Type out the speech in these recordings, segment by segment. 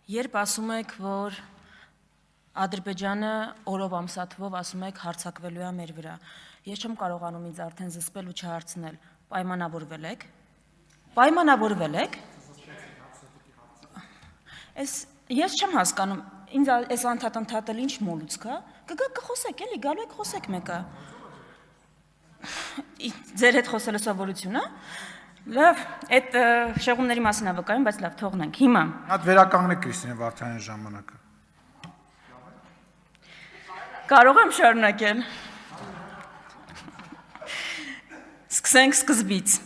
Երբ ասում եք, որ Ադրբեջանը օրով ամսաթվով ասում եք հարձակվելու է մեր վրա, ես չեմ կարողանում ինձ արդեն զսպել ու չհարցնել, պայմանավորվել եք։ Պայմանավորվել եք։ Ես չեմ հասկանում, ինձ այս անդադար ինչ մոլուցք է, կգա կխոսեք, էլի գալու եք խոսեք մեկը։ Ձեր հետ խոսելու սովորություն է։ Լավ, այդ շեղումների մասին է վկայում, բայց լավ, թողնենք։ Հիմա Հատ վերականգնեք Կրիստինե Վարդանյանի ժամանակը։ Կարող եմ շարունակել։ Սկսենք սկզբից։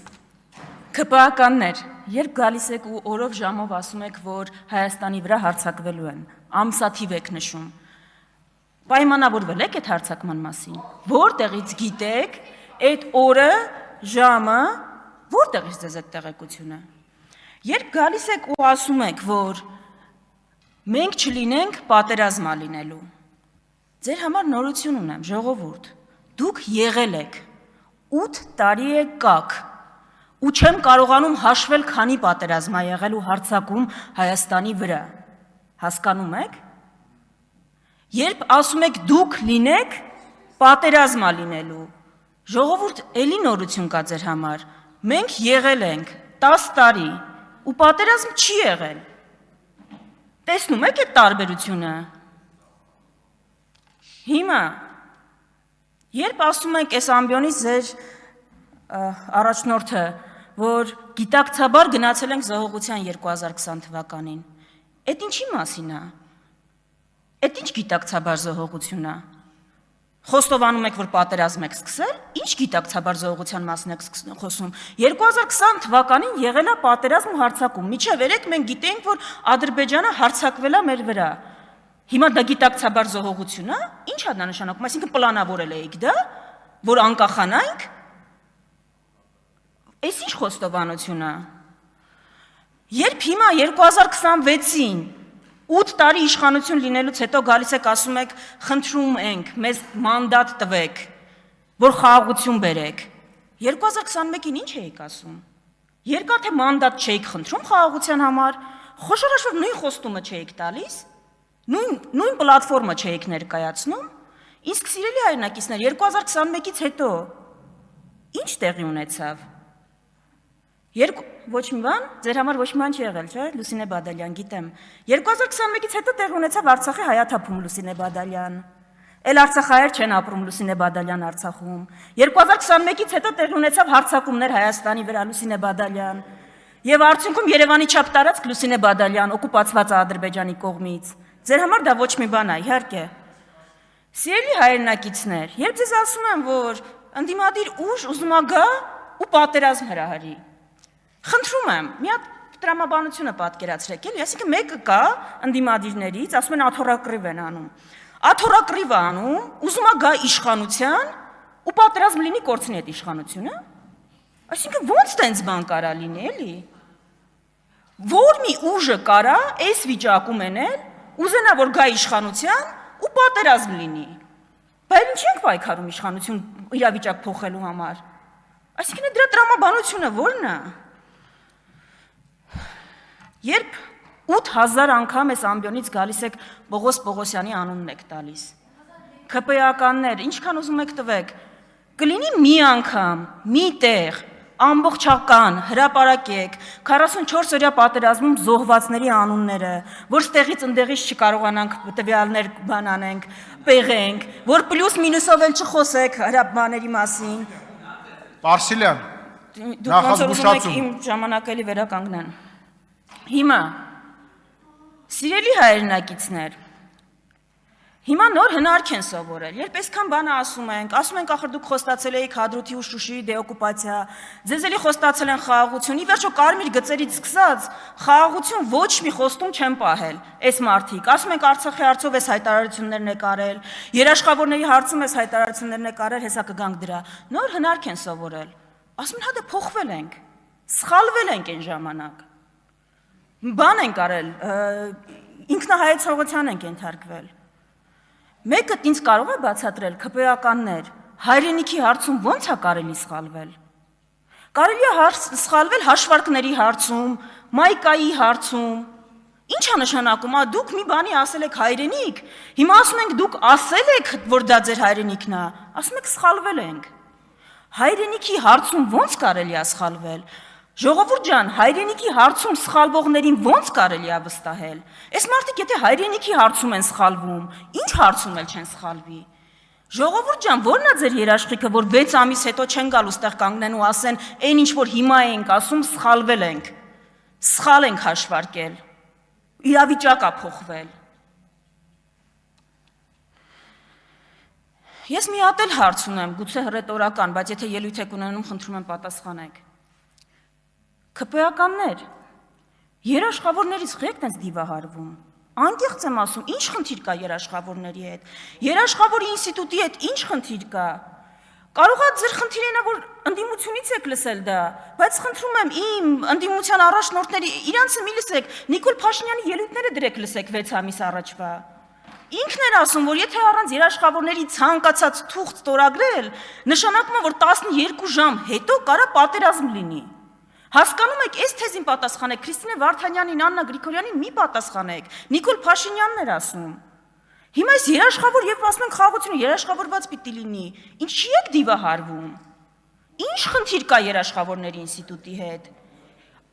ԿՊԱ-ականներ, երբ գալիս եք ու օրով ժամով ասում եք, որ Հայաստանի վրա հարձակվելու են, ամսաթիվ եք նշում, պայմանավորվել եք այդ հարձակման մասին, որտեղից գիտեք այդ օրը, ժամը, որտեղից ձեզ այդ տեղեկությունը։ Երբ գալիս եք ու ասում եք, որ մենք չլինենք, պատերազմ է լինելու, ձեր համար նորություն ունեմ, ժողովուրդ, դուք եղել եք, 8 տարի եք կաք, ու չեմ կարողանում հաշվել, քանի պատերազմ է եղել ու հարձակում Հայաստանի վրա, հասկանում եք։ Երբ ասում եք դուք լինեք, պատերազմ է լինելու, ժողովուրդ, էլի նորություն կա ձեր համար, մենք եղել ենք 10 տարի, ու պատերազմ չի եղել, տեսնում եք այդ տարբերությունը։ Հիմա, երբ ասում եք այս ամբիոնից ձեր առաջնորդը, որ գիտակցաբար գնացել ենք զոհողության 2020 թվականին, այդ ինչի մասին է, այդ ինչ գիտակցաբար զոհողություն է, խոստովանում եք, որ պատերազմ եք սկսել, ինչ գիտակցաբար զոհողության մասին եք խոսում, 2020 թվականին եղել է պատերազմ ու հարձակում, միջև երեկ մենք գիտենք, որ Ադրբեջանը հարձակվել է մեր վրա, հիմա դա գիտակցաբար զոհողություն է, ինչ է դա նշանակում, այսինքն պլանավորել էիք դա, որ անկախանանք, այս ինչ խոստովանություն է, երբ հիմա 2026-ին 8 տարի իշխանություն լինելուց հետո գալիս եք ասում եք, խնդրում ենք, մեզ մանդատ տվեք, որ խաղաղություն բերեք, 2021-ին ինչ էիք ասում, երկար թե մանդատ չէիք խնդրում խաղաղության համար, խոշորաշոր նույն խոստումը չէիք տալիս, նույն պլատֆորմը չէիք ներկայացնում, իսկ սիրելի հայրենակիցներ, 2021-ից հետո ինչ տեղի ունեցավ, ոչ մի բան, ձեր համար ոչ մի բան չի եղել, չէ, Լուսինե Բադալյան, գիտեմ, 2021-ից հետո տեղի ունեցավ Արցախի հայաթափում Լուսինե Բադալյան, էլ Արցախահայեր չեն ապրում Լուսինե Բադալյան Արցախում, 2021-ից հետո տեղի ունեցավ հարձակումներ Հայաստանի վրա Լուսինե Բադալյան, եւ արդյունքում Երևանի չափ տարածք Լուսինե Բադալյան օկուպացված է Ադրբեջանի կողմից, ձեր համար դա ոչ մի բան է, իհարկե։ Սիրելի հայրենակիցներ, երբ ձեզ ասում եմ, որ ընդդիմադիր ուժ ուզում է գա ու պատերազմ հրահրի, խնդրում եմ, մի հատ տրամաբանությունը պատկերացրեք, էլի, այսինքն մեկը կա ընդդիմադիրներից, ասում են աթոռակռիվ են անում, աթոռակռիվ է անում, ուզում է գա իշխանության ու պատերազմ լինի կորցնի այդ իշխանությունը, այսինքն ո՞նց տենց բան կարա լինի, էլի, որ մի ուժը կարա այս վիճակում էնել, ուզենա որ գա իշխանության ու պատերազմ լինի, բայց ինչ ենք պայքարում իշխանություն իրավիճակ փոխելու համար, այսինքն դրա տրամաբանությունը ո՞րն է։ Երբ 8000 անգամ այս ամբիոնից գալիս եք Պողոս Պողոսյանի անունն եք տալիս, ԿՊԱ-ականներ, ինչքան ուզում եք տվեք, կլինի մի անգամ, մի տեղ, ամբողջական, հրապարակեք, 44 օրյա պատերազմում զոհվածների անունները, որ ստեղից ընդեղից չկարողանանք տվյալներ բանանենք, պեղենք, որ պլյուս մինուսով էլ չխոսեք հրապարակների մասին։ Պարսիլյան, Դուք ոնց որ ուզում եք իմ ժամանակելի վերականգնեն։ Հիմա, սիրելի հայրենակիցներ, հիմա նոր հնարք են սովորել, երբ այսքան բանը ասում ենք, ախր դուք խոստացել էիք Հադրութի ու Շուշիի դեօկուպացիա, ձեզ էլի խոստացել են խաղաղություն, ի վերջո կարմիր գծերից սկսած խաղաղություն ոչ մի խոստում չեն պահել, այս մարդիկ, ասում ենք Արցախի հարցով էս հայտարարություններն եք արել, երաշխավորների հարցում էս հայտարարություններն եք արել, հեսա կգանք դրա, նոր հնարք են սովորել, ասում են հա դե փոխվել ենք, սխալվել ենք այն ժամանակ, բան ենք արել, ինքնահայեցողության ենք ենթարկվել, մեկը ինձ կարող է բացատրել ԿՊԱ-ականներ, հայրենիքի հարցում ո՞նց է կարելի սխալվել։ Կարելի է սխալվել հաշվարկների հարցում, մայկայի հարցում, Ինչ է նշանակում, դուք մի բանի ասել եք հայրենիք, հիմա ասում ենք դուք ասել եք, որ դա ձեր հայրենիքն է, ասում եք սխալվել ենք։ Հայրենիքի հարցում ո՞նց կարելի է սխալվել։ Ժողովուրդ ջան, հայրենիքի հարցում սխալվողներին ո՞նց կարելի է վստահել։ Այս մարդիկ եթե հայրենիքի հարցում են սխալվում, ինչ հարցում էլ չեն սխալվի։ Ժողովուրդ ջան, ո՞րն է ձեր երաշխիքը, որ 6 ամիս հետո չեն գալու ստեղ կանգնեն ու ասեն, այն ինչ որ հիմա ենք ասում, սխալվել ենք։ Սխալ ենք հաշվարկել։ Իրավիճակ է փոխվել։ Ես մի հատ էլ հարց ունեմ, գուցե հռետորական, բայց եթե ելույթ եք ունենում, խնդրում եմ պատասխանեք։ ՔՊ-ականներ, երաշխավորներից ղեկն ես դիվահարվում։ Անկեղծ եմ ասում, ինչ խնդիր կա երաշխավորների հետ։ Երաշխավորի ինստիտուտի հետ ինչ խնդիր կա։ Կարող է ձեր խնդիրը որ ընդդիմությունից եք լսել դա, բայց խնդրում եմ իմ ընդդիմության առաջնորդների իրանցը մի լսեք, Նիկոլ Փաշինյանի ելույթները դրեք լսեք 6 ամիս առաջվա։ Ինքն էր ասում, որ եթե առանց երաշխավորների ցանկացած թուղթ ստորագրել, նշանակում է, որ 12 ժամ հետո կարա պատերազմ լինի։ Հասկանում եք, այս թեզին պատասխանեք, Քրիստինե Վարդանյանին, Աննա Գրիգորյանին մի պատասխանեք, Նիկոլ Փաշինյանն էր ասում։ Հիմա այս երաշխավոր եւ ասում են խաղաղությունը երաշխավորված պիտի լինի։ Ինչի եք դիվահարվում։ Ինչ խնդիր կա երաշխավորների ինստիտուտի հետ։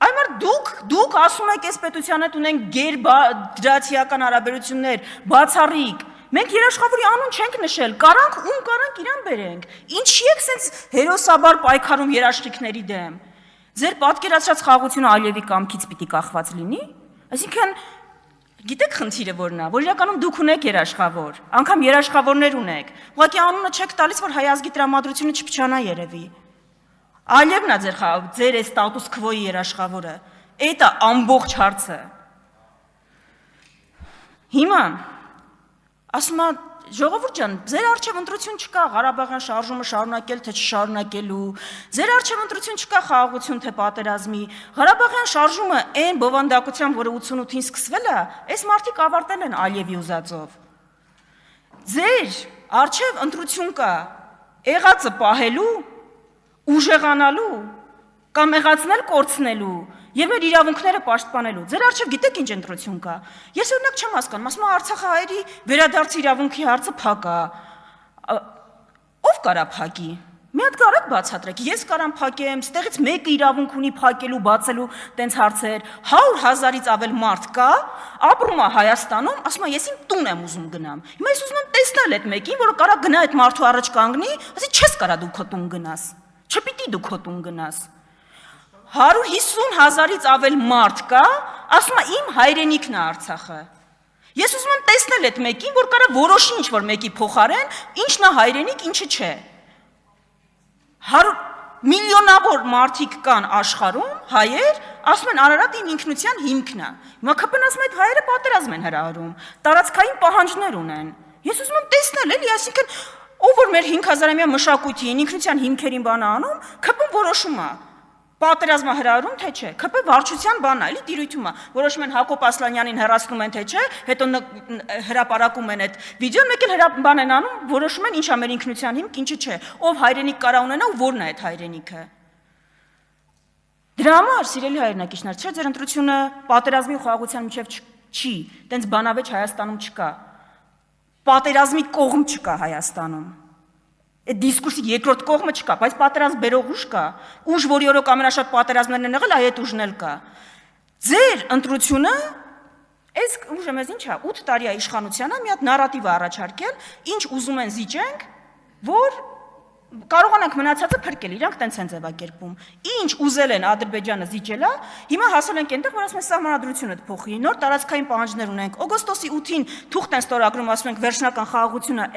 Այմար դուք ասում եք, այս պետության հետ ունենք գերբացիական հարաբերություններ, բացառիկ։ Մենք երաշխավորի անուն չենք նշել, կարանք ում կարանք իրան բերենք։ Ինչի եք սենց հերոսաբար պայքարում երաշխիքների դեմ։ Ձեր պատկերացրած խաղաղությունը Ալիևի կամքից պիտի կախված լինի։ Այսինքն գիտեք խնդիրը որն է, որ իրականում դուք ունեք երաշխավոր, անգամ երաշխավորներ ունեք։ Ուղղակի անունը չեք տալիս, որ հայազգի տրամադրությունը չփչանա երևի։ Ալիևն է ձեր այս ստատուս քվոյի երաշխավորը։ Էդ է ամբողջ հարցը։ Հիմա ասում եմ ժողովուրդ ջան, ձեր արժև ընտրություն չկա Ղարաբաղյան շարժումը շարունակել թե չշարունակելու, ձեր արժև ընտրություն չկա խաղաղություն թե պատերազմի, Ղարաբաղյան շարժումը այն բովանդակությամբ, որը 88-ին սկսվել է, այս մարդիկ ավարտել են Ալիևի ուզածով։ Ձեր արժև ընտրություն կա եղածը պահելու, ուժեղանալու կամ եղածնել կորցնելու եւ մեր իրավունքները պաշտպանելու։ Ձեր արժեվ գիտեք ինչ ընտրություն կա։ Ես օրինակ չեմ հասկանում, ասում եմ Արցախահայերի վերադարձի իրավունքի հարցը փակ է։ Ով կարա փակի։ Մի հատ կարեք բացատրեք։ Ես կարամ փակեմ, ստեղից մեկը իրավունք ունի փակելու, բացելու տենց հարցեր։ 100,000-ից ավել մարդ կա, ապրում է Հայաստանում, ասում է ես իմ տուն եմ ուզում գնամ։ Հիմա ես ուզում եմ տեսնել այդ մեկին, որը կարա գնա այդ մարդու առաջ կանգնի, ասի չես կարա դու քո տուն գնաս։ Չպիտի դու քո տուն գնաս։ 150,000-ից ավել մարդ կա, ասում է իմ հայրենիքն է Արցախը։ Ես ուզում եմ տեսնել այդ մեկին, որ կարա որոշի ինչ-որ մեկի փոխարեն, ինչն է հայրենիք, ինչը չէ։ Միլիոնավոր մարդիկ կան աշխարհում, հայեր, ասում են Արարատը իմ ինքնության հիմքն է։ Հիմա ԿՊ-ն ասում է այդ հայերը պատերազմ են հրահրում, տարածքային պահանջներ ունեն։ Ես ուզում եմ տեսնել, էլի, այսինքն ով որ մեր 5000-ամյա մշակույթին, ինքնության հիմքերին բան անում, ԿՊ-ն որոշում է։ Պատերազմը հրահրում թե չէ, ԿՊ վարչության բանն է, էլի տիրույթում է, որոշում են Հակոբ Ասլանյանին հեռացնում են թե չէ, հետո հրապարակում են այդ վիդեոն, մեկ էլ բան են անում, որոշում են ինչա մեր ինքնության հիմք, ինչը չէ, ով հայրենիք կարա ունենա ու որն է այդ հայրենիքը։ Դրա համար, սիրելի հայրենակիցներ, չէ, ձեր ընտրությունը պատերազմի ու խաղաղության միջև չի, տենց բանավեճ Հայաստանում չկա, պատերազմի կողմ չկա Հայաստանում։ Այդ դիսկուրսի երկրորդ կողմը չկա, բայց պատերազմ բերող ուժ կա, ուժ, որի օրոք ամենաշատ պատերազմներն են եղել, այդ ուժն էլ կա։ Ձեր ընտրությունը, այս ուժը մեզ ինչ է, 8 տարի է իշխանությանը, մի հատ նարատիվ է առաջարկել, ինչ ուզում են զիջենք, որ կարողանանք մնացածը փրկել, իրանք տենց են ձևակերպում։ Ինչ ուզել են Ադրբեջանը զիջելա, հիմա հասել ենք այնտեղ, որ ասում են սահմանադրությունը փոխի, նոր տարածքային պահանջներ ունենք։ Օգոստոսի 8-ին թուղթ են ստորագրում, ասում ենք վերջնական խաղաղություն է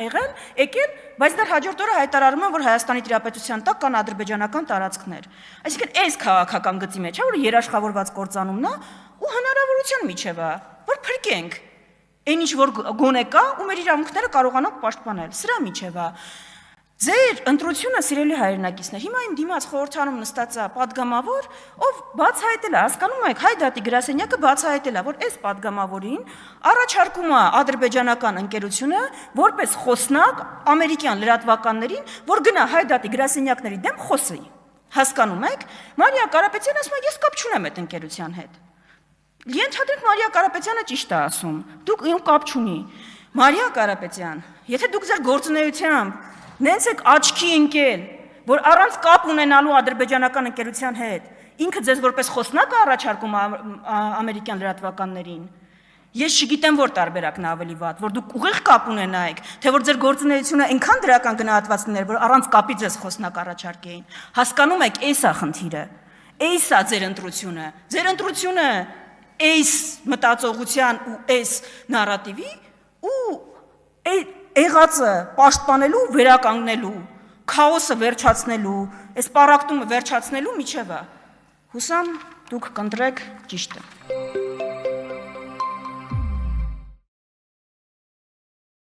եկել, բայց դեռ հաջորդ օրը հայտարարում են, որ Հայաստանի տիրապետության տակ կան ադրբեջանական տարածքներ։ Այսինքն այս քաղաքական գծի մեջ է, որը երաշխավորված կործանումն է ու հնարավորության միջև է, որ փրկենք։ Այն ինչ որ գոնե կա ու մեր իրավունքները կարողանանք պաշտպանել։ Սրա միջև է։ Ձեր ընտրությունը, սիրելի հայրենակիցներ, հիմա իմ դիմաց խորհրդանում նստած է падգամավոր, ով բացահայտել է, հասկանում եք, Հայդատի գրասենյակը բացահայտել է, որ այս падգամավորին առաջարկում է ադրբեջանական ընկերությունը որպես խոսնակ ամերիկյան լրատվականներին, որ գնա Հայդատի գրասենյակների դեմ խոսի։ Հասկանում եք, Մարիա Կարապետյանը ասում է, ես կապ չունեմ այդ ընկերության հետ։ Ենթադրենք Մարիա Կարապետյանը ճիշտ է ասում։ Դուք իմ կապ չունի։ Մարիա Կարապետյան, եթե դուք ձեր գործունեությամբ նենց եք աչքի ընկել, որ առանց կապ ունենալու ադրբեջանական ընկերության հետ, ինքը ձեզ որպես խոսնակ է առաջարկում ամերիկյան լրատվականներին։ Ես չգիտեմ, որ տարբերակն է ավելի վատ, որ դուք ուղիղ կապ ունենայիք, թե որ ձեր գործունեությունը այնքան դրական գնահատված լիներ, որ առանց կապի ձեզ խոսնակ առաջարկեին։ Հասկանում եք, էս է խնդիրը։ Էս է ձեր ընտրությունը։ Ձեր ընտրությունը էս մտածողության ու էս նարատիվի ու եղածը պաշտպանելու, վերականգնելու, քաոսը վերջացնելու, այս պարակտումը վերջացնելու միջև է։ Հուսամ դուք կընտրեք ճիշտը։